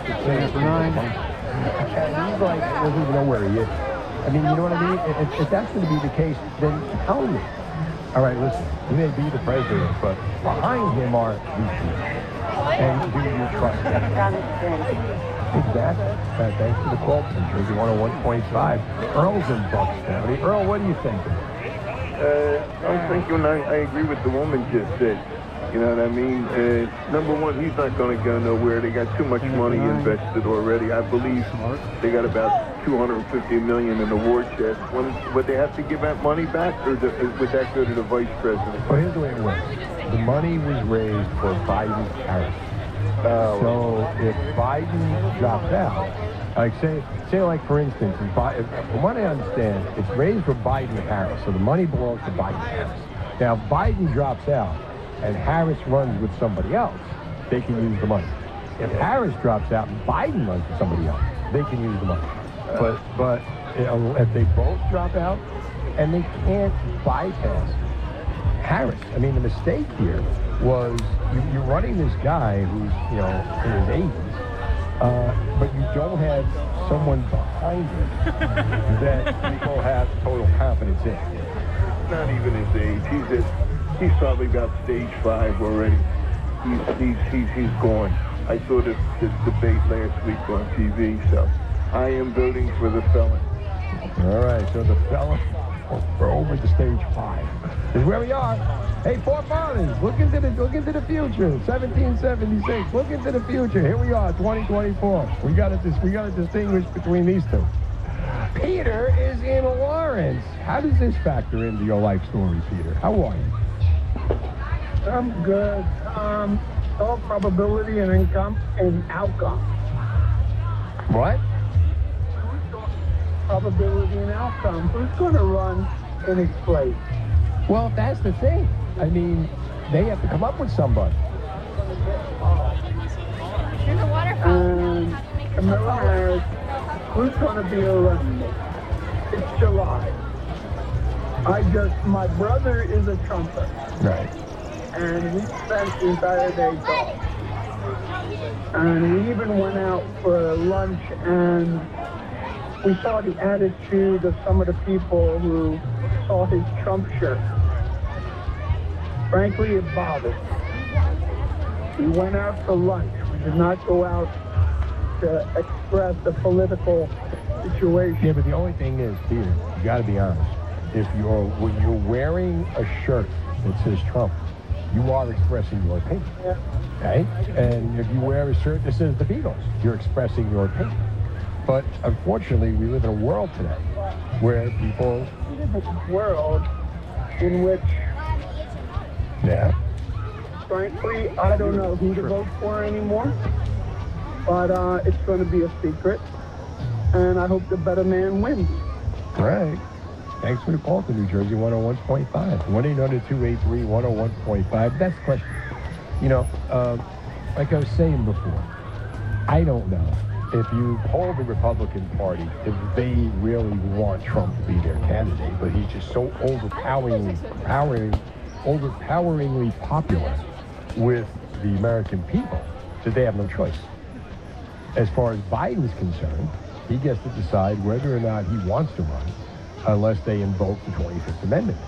after 9. And he's like, he doesn't even know where he is. I mean, you know what I mean? If that's going to be the case, then tell me. All right, listen, he may be the president, but behind him are these people. And do you trust them? Exactly. Thanks for the call, Jersey 101.5. Earl's in Bucks County. Earl, what do you think? I was thinking, I agree with the woman just said. You know what I mean? Number one, he's not going to go nowhere. They got too much money invested already. I believe they got about $250 million in the war chest. Would they have to give that money back, or would that go to the vice president? Well, here's the way it works. The money was raised for Biden-Harris. So if Biden drops out, like say like for instance, from what I understand, it's raised for Biden-Harris. So the money belongs to Biden-Harris. Now, if Biden drops out and Harris runs with somebody else, they can use the money. If Harris drops out and Biden runs with somebody else, they can use the money. But if they both drop out, and they can't bypass Harris. I mean, the mistake here was you're running this guy who's, in his 80s, but you don't have someone behind him that people have total confidence in. Not even his age. He's probably about stage 5 already. He's gone. I saw this debate last week on TV, so I am voting for the felon. All right, so the felon, we're over to stage 5. This is where we are. Hey, Fort Myers, look into the future. 1776. Look into the future. Here we are, 2024. We got to distinguish between these two. Peter is in Lawrence. How does this factor into your life story, Peter? How are you? I'm good. All probability and income and outcome. What? Probability and outcome. Who's going to run in his place? Well, that's the thing. I mean, they have to come up with somebody. There's a waterfall. And Kamala Harris, who's going to be a running mate? It's July. My brother is a Trumper. Right. And we spent the entire day talking. And we even went out for lunch, and we saw the attitude of some of the people who saw his Trump shirt. Frankly, it bothered me. We went out for lunch. We did not go out to express the political situation. Yeah, but the only thing is, Peter, you got to be honest. When you're wearing a shirt that says Trump, you are expressing your opinion. Yeah. Okay? And if you wear a shirt that says the Beatles, you're expressing your opinion. But unfortunately, we live in a world today where people... We live in a world in which... Yeah. Frankly, I don't know who to vote for anymore. But it's going to be a secret. And I hope the better man wins. Right. Thanks for the call to New Jersey 101.5. 1-800-283-101.5. That's the question. Like I was saying before, I don't know if you poll the Republican Party, if they really want Trump to be their candidate, but he's just so overpoweringly popular with the American people that they have no choice. As far as Biden's concerned, he gets to decide whether or not he wants to run unless they invoke the 25th Amendment.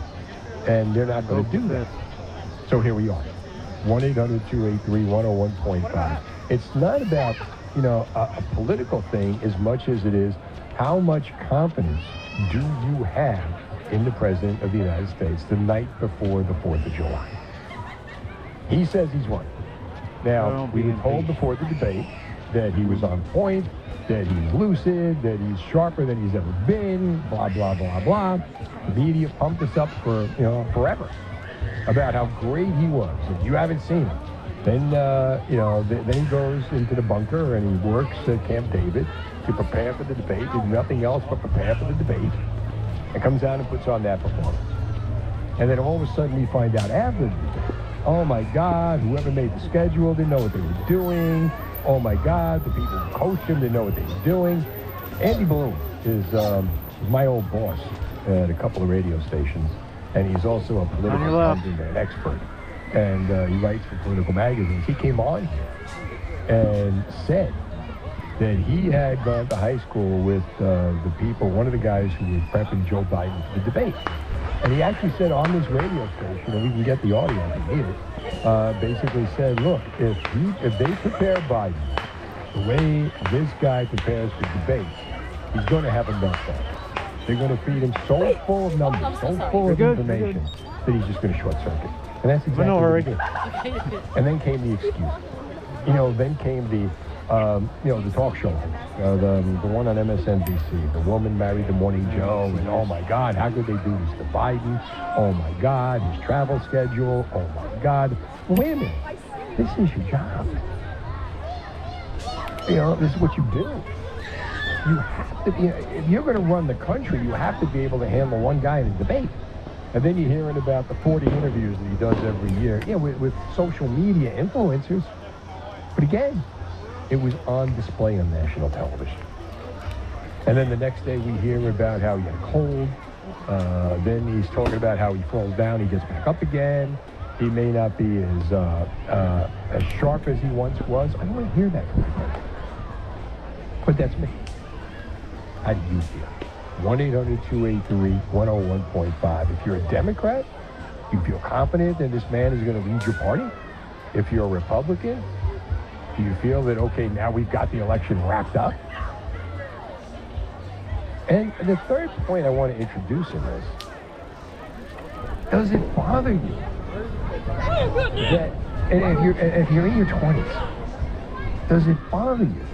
And they're not going to do that. So here we are. 1-800-283-101.5. It's not about, a political thing as much as it is how much confidence do you have in the President of the United States the night before the 4th of July. He says he's won. Now, we were told before the debate that he was on point, that he's lucid, that he's sharper than he's ever been, blah, blah, blah, blah. The media pumped us up for, forever about how great he was. If you haven't seen him, then, then he goes into the bunker and he works at Camp David to prepare for the debate. Did nothing else but prepare for the debate, and comes out and puts on that performance. And then all of a sudden we find out after the debate, oh my God, whoever made the schedule didn't know what they were doing. Oh my God, the people who coached him didn't know what they were doing. Andy Bloom is my old boss at a couple of radio stations, and he's also a political pundit and expert. And he writes for political magazines. He came on here and said that he had gone to high school with the people, one of the guys who was prepping Joe Biden for the debate. And he actually said on this radio station, and we can get the audio if you need it, basically said, look, if they prepare Biden the way this guy prepares for debates, he's going to have enough of it. They're going to feed him so full of numbers, so full of information, that he's just going to short circuit. And that's exactly what he did. And then came the excuse. Then came the talk show, the one on MSNBC. The woman married the Morning Joe, and oh my God, how could they do this to Biden? Oh my God, his travel schedule. Oh my God. Well, wait a minute. This is your job. This is what you do. You have to be, if you're going to run the country, you have to be able to handle one guy in a debate. And then you're hearing about the 40 interviews that he does every year, with social media influencers. But again, it was on display on national television. And then the next day we hear about how he had a cold. Then he's talking about how he falls down, he gets back up again. He may not be as sharp as he once was. I don't want to hear that from anybody. But that's me. How do you feel? 1-800-283-101.5. If you're a Democrat, you feel confident that this man is going to lead your party? If you're a Republican, do you feel that, okay, now we've got the election wrapped up? And the third point I want to introduce in this, does it bother you that, and if you're in your 20s, does it bother you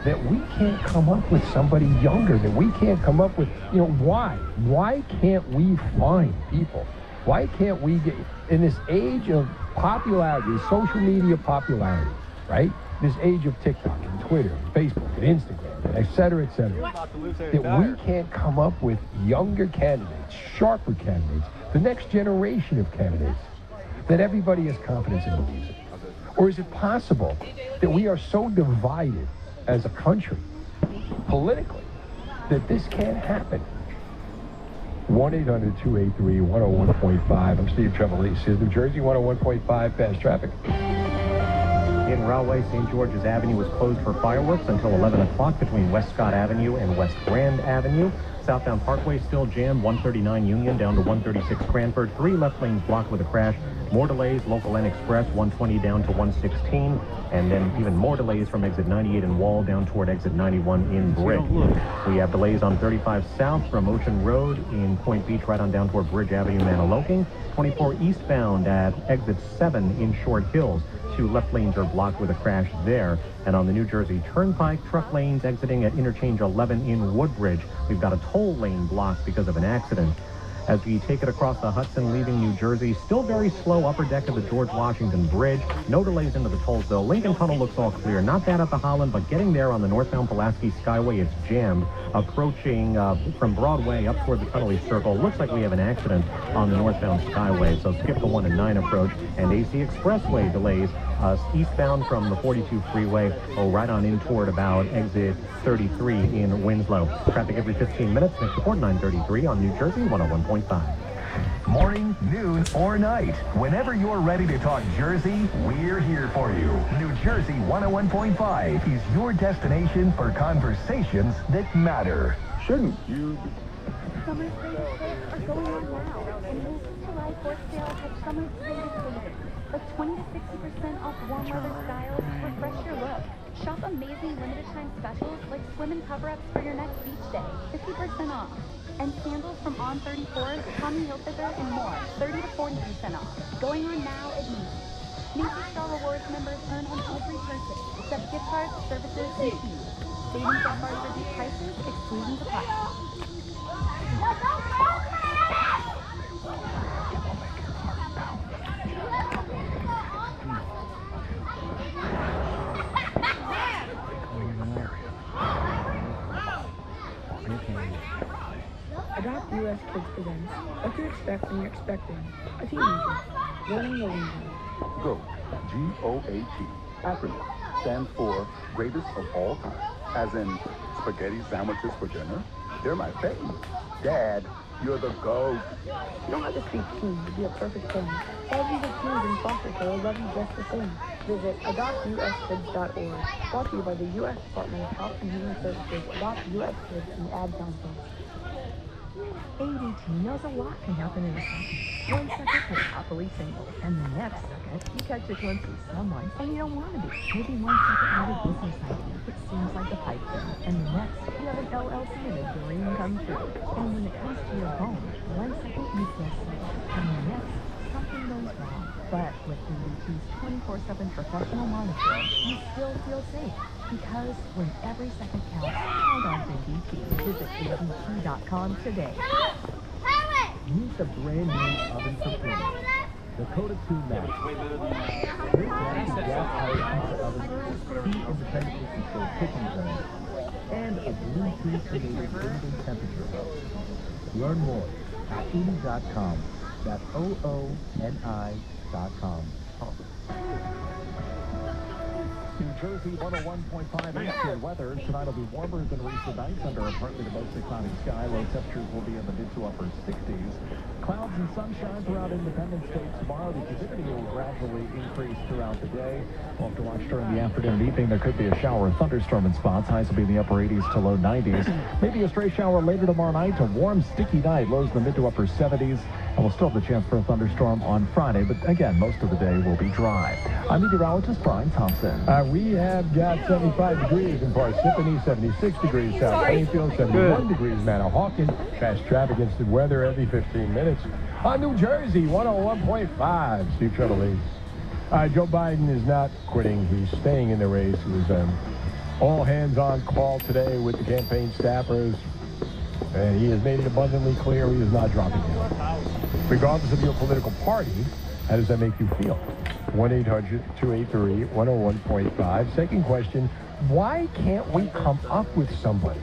that we can't come up with somebody younger, that we can't come up with, why? Why can't we find people? Why can't we get, in this age of popularity, social media popularity, right? This age of TikTok and Twitter and Facebook and Instagram, et cetera, that we can't come up with younger candidates, sharper candidates, the next generation of candidates, that everybody has confidence in believes in? Or is it possible that we are so divided as a country, politically, that this can't happen? 1-800-283-101.5. I'm Steve Trevelise. Here's New Jersey 101.5 Fast Traffic. In Rahway, St. George's Avenue was closed for fireworks until 11 o'clock between West Scott Avenue and West Grand Avenue. Southbound Parkway still jammed, 139 Union down to 136 Cranford. 3 left lanes blocked with a crash. More delays, Local N Express, 120 down to 116. And then even more delays from exit 98 in Wall down toward exit 91 in Brick. We have delays on 35 South from Ocean Road in Point Beach right on down toward Bridge Avenue, Maniloking. 24 eastbound at exit 7 in Short Hills. 2 left lanes are blocked with a crash there. And on the New Jersey Turnpike, truck lanes exiting at interchange 11 in Woodbridge. We've got a toll lane blocked because of an accident. As we take it across the Hudson, leaving New Jersey, still very slow upper deck of the George Washington Bridge. No delays into the tolls, though. Lincoln Tunnel looks all clear. Not bad at the Holland, but getting there on the northbound Pulaski Skyway, it's jammed. Approaching from Broadway up toward the Tunnel East Circle. Looks like we have an accident on the northbound Skyway, so skip the 1 and 9 approach. And AC Expressway delays eastbound from the 42 freeway, right on in toward about exit 33 in Winslow. Traffic every 15 minutes. Next report, 9:33 on New Jersey 101.5. Morning, noon, or night. Whenever you're ready to talk Jersey, we're here for you. New Jersey 101.5 is your destination for conversations that matter. Shouldn't you? Summer spring sales are going on now, and most July 4th sales have summer spring included. Like 20 to 60% off warm weather styles. Refresh your look. Shop amazing limited time specials like swim and cover-ups for your next beach day. 50% off. And sandals from On 34, Tommy Hilfiger, and more. 30 to 40% off. Going on now at Macy's. Macy's Star Rewards members earn on every purchase, except gift cards, services, and fees. Savings at bars reduced prices, exclusions apply. Adopt U.S. Kids presents What to Expect When You're Expecting a Teenager. Learning the Lingo. GOAT, G-O-A-T, acronym, stands for Greatest of All Time, as in spaghetti sandwiches for dinner. They're my fave. Dad, You're the GOAT. You don't have to speak team to be a perfect parent. All these are teens in foster care will love you just the same. Visit adoptuskids.org. Brought to you by the U.S. Department of Health and Human Services, Adopt U.S. Kids, and the Ad Council. ADT knows a lot can happen in a second. One second you're happily single, and the next second you catch a glimpse of someone and you don't want to be. Maybe one second you have a business idea which seems like a pipe dream, and the next you have an LLC and a dream come true. And when it comes to your phone, one second you feel safe, and the next something goes wrong. But with ADT's 24/7 professional monitoring, you still feel safe. Because when every second counts, count on ADT. Visit ADT.com today. Meet the brand new oven for pizza. The Coda 2 Max. This gas-powered pizza oven, heat independently controlled cooking zone, and a Bluetooth-enabled breathing temperature hub. Learn more at ooni.com. That's OONI.com. New Jersey 101.5 Eastern weather. Tonight will be warmer than recent nights under a partly to mostly cloudy sky. Low temperatures will be in the mid to upper 60s. Clouds and sunshine throughout Independence Day tomorrow. The humidity will gradually increase throughout the day. We'll have to watch during the afternoon and evening. There could be a shower or thunderstorm in spots. Highs will be in the upper 80s to low 90s. Maybe a stray shower later tomorrow night. A warm, sticky night. Lows in the mid to upper 70s. And we'll still have the chance for a thunderstorm on Friday. But again, most of the day will be dry. I'm meteorologist Brian Thompson. We have got 75 degrees in Parsippany, 76 degrees South Plainfield, 71 degrees Manahawkin. Fast traffic instant weather every 15 minutes. On New Jersey, 101.5. Steve Trevelise. Joe Biden is not quitting. He's staying in the race. It was all hands on call today with the campaign staffers. And he has made it abundantly clear he is not dropping out. Regardless of your political party, how does that make you feel? 1-800-283-101.5. Second question, why can't we come up with somebody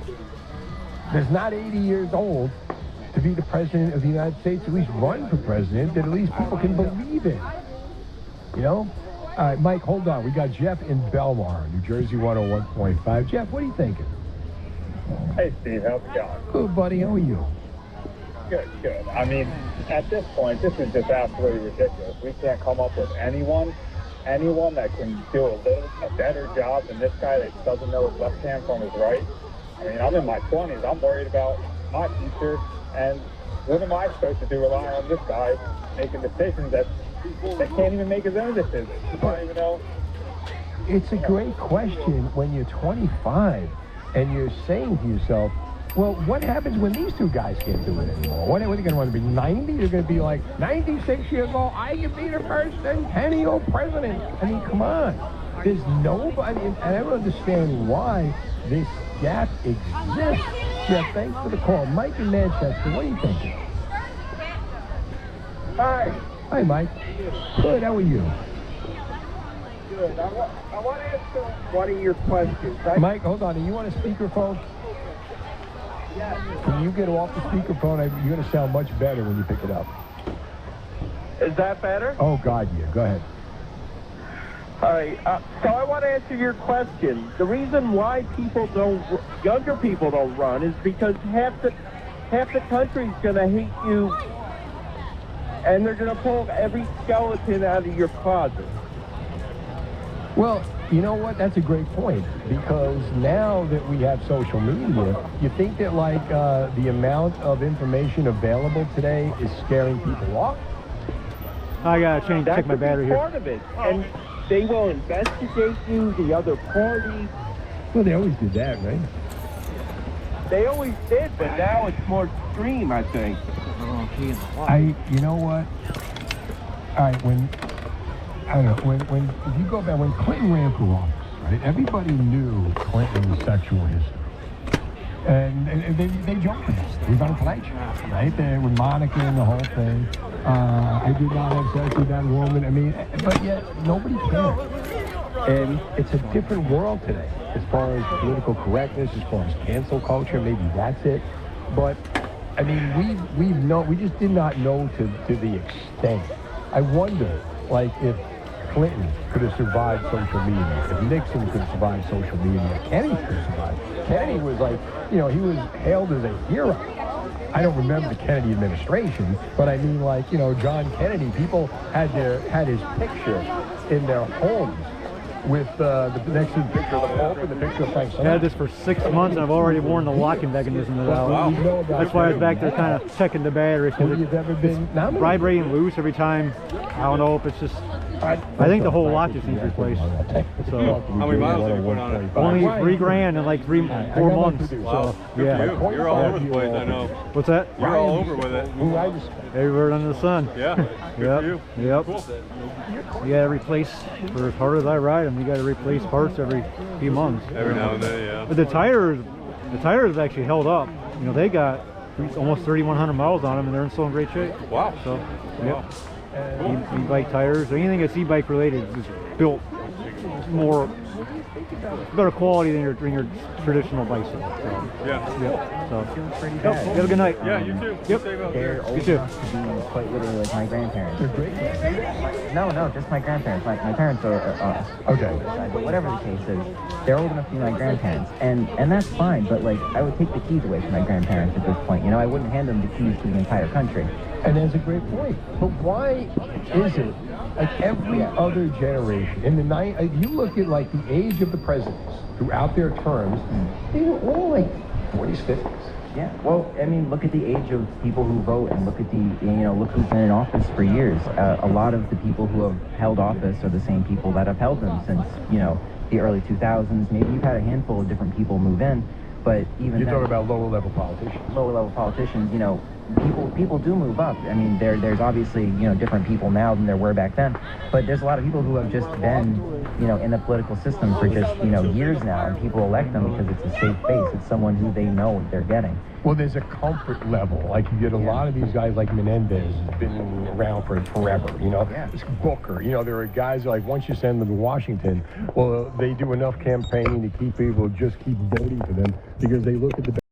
that's not 80 years old to be the president of the United States, at least run for president, that at least people can believe in? You know? All right, Mike, hold on. We got Jeff in Belmar, New Jersey 101.5. Jeff, what are you thinking? Hey, Steve, how's it going? Good, buddy. How are you? Good, good. I mean, at this point, this is just absolutely ridiculous. We can't come up with anyone that can do a better job than this guy that doesn't know his left hand from his right. I mean, I'm in my 20s. I'm worried about my future, and what am I supposed to do relying on this guy making decisions that can't even make his own decisions? I don't even know. It's a great question when you're 25 and you're saying to yourself, well, what happens when these two guys can't do it anymore? What are they going to want to be 90? They're going to be like 96 years old. I can be the first centennial president. I mean, come on. There's nobody, and I don't understand why this gap exists. Jeff, thanks for the call. Mike in Manchester, what are you thinking? Hi. Hi, Mike. Good, how are you? Good. I want to answer one of your questions. Mike, hold on. Are you on a speakerphone? Can you get off the speakerphone? You're going to sound much better when you pick it up. Is that better? Oh, God, yeah. Go ahead. All right. So I want to answer your question. The reason why younger people don't run is because half the country's going to hate you, and they're going to pull every skeleton out of your closet. Well, you know what? That's a great point, because now that we have social media, you think that, like, the amount of information available today is scaring people off? I gotta check my battery here. That's part of it. And they will investigate you, the other party. Well, they always did that, right? They always did, but now it's more extreme, I think. You know what? All right, I don't know, when if you go back, when Clinton ran for office, right, everybody knew Clinton's sexual history. And they joked about it. He was on a Tonight Show, right? They were monitoring the whole thing. I did not have sex with that woman. I mean, but yet nobody cared. And it's a different world today as far as political correctness, as far as cancel culture. Maybe that's it. But I mean, we just did not know to the extent. I wonder, like, if Clinton could have survived social media, if Nixon could have survived social media, Kennedy could have survived. Kennedy was like, you know, he was hailed as a hero. I don't remember the Kennedy administration, but I mean, like, you know, John Kennedy, people had his picture in their homes with the next to the picture of the Pope and the picture of Frank Sinatra. I had this for 6 months, and I've already worn the locking mechanism out. Wow. That's why I was back there kind of checking the batteries. Have you ever been nominated? Vibrating loose every time. I don't know if it's just... I think the whole lock just needs replaced. So, how many miles did you put on it? Only $3,000 in like 4 months. Wow. So, yeah. You're all over the place, I know. What's that? You're all over with it. Everywhere under the sun. Yeah. Good for you. Yep. Cool. You gotta replace, for as hard as I ride them, you gotta replace parts every few months. Every now and then, yeah. But the tires have actually held up. You know, they got almost 3,100 miles on them, and they're in still in great shape. Wow. So, wow. Yep. E-bike tires, or anything that's e-bike related, is built more better quality than your traditional bicycle. So, yeah. Yep. So, yep. Have a good night. Yeah, you too. Yep. They're old enough to be quite literally like my grandparents. No, just my grandparents. My parents are okay. But whatever the case is, they're old enough to be my grandparents, and that's fine. But like, I would take the keys away from my grandparents at this point. You know, I wouldn't hand them the keys to the entire country. And that's a great point. But why is it like every other generation in the night? You look at like the age of the presidents throughout their terms, they were all like 40s, 50s. Yeah. Well, I mean, look at the age of people who vote, and look at look who's been in office for years. A lot of the people who have held office are the same people that have held them since the early 2000s. Maybe you've had a handful of different people move in, but even you're talking about lower level politicians. Lower level politicians, people do move up. I mean, there's obviously different people now than there were back then, but there's a lot of people who have just been in the political system for just years now, and people elect them because it's a safe base. It's someone who they know what they're getting. Well, there's a comfort level. Like you get a lot of these guys like Menendez has been around for forever. This Booker. There are guys like once you send them to Washington, well, they do enough campaigning to keep people just keep voting for them because they look at the